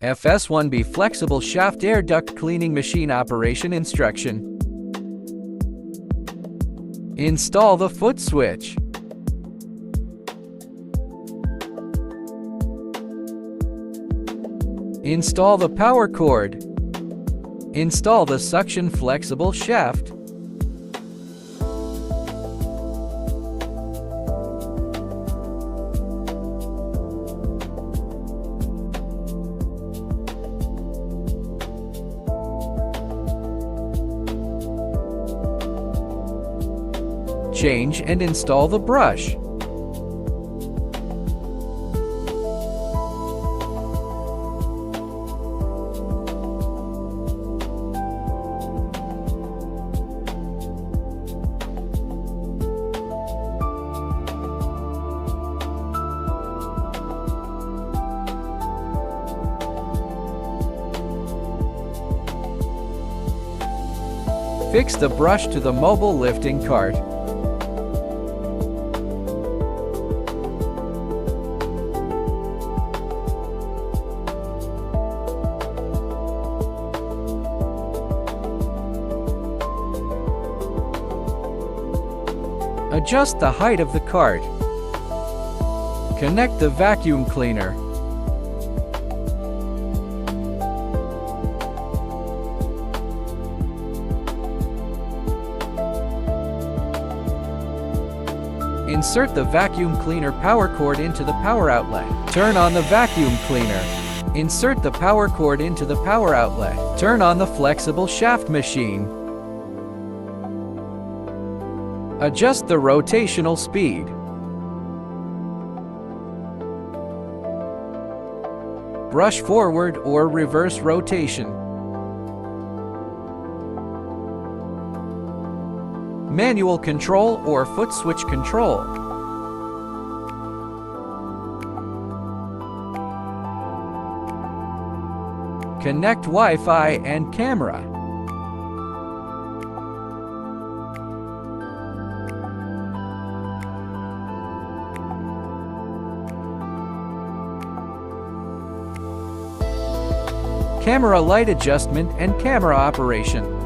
FS-1B Flexible Shaft Air Duct Cleaning Machine Operation Instruction. Install the foot switch. Install the power cord. Install the suction flexible shaft. Change and install the brush. Fix the brush to the mobile lifting cart. Adjust the height of the cart. Connect the vacuum cleaner. Insert the vacuum cleaner power cord into the power outlet. Turn on the vacuum cleaner. Insert the power cord into the power outlet. Turn on the flexible shaft machine. Adjust the rotational speed. Brush forward or reverse rotation. Manual control or foot switch control. Connect Wi-Fi and camera. Camera light adjustment and camera operation.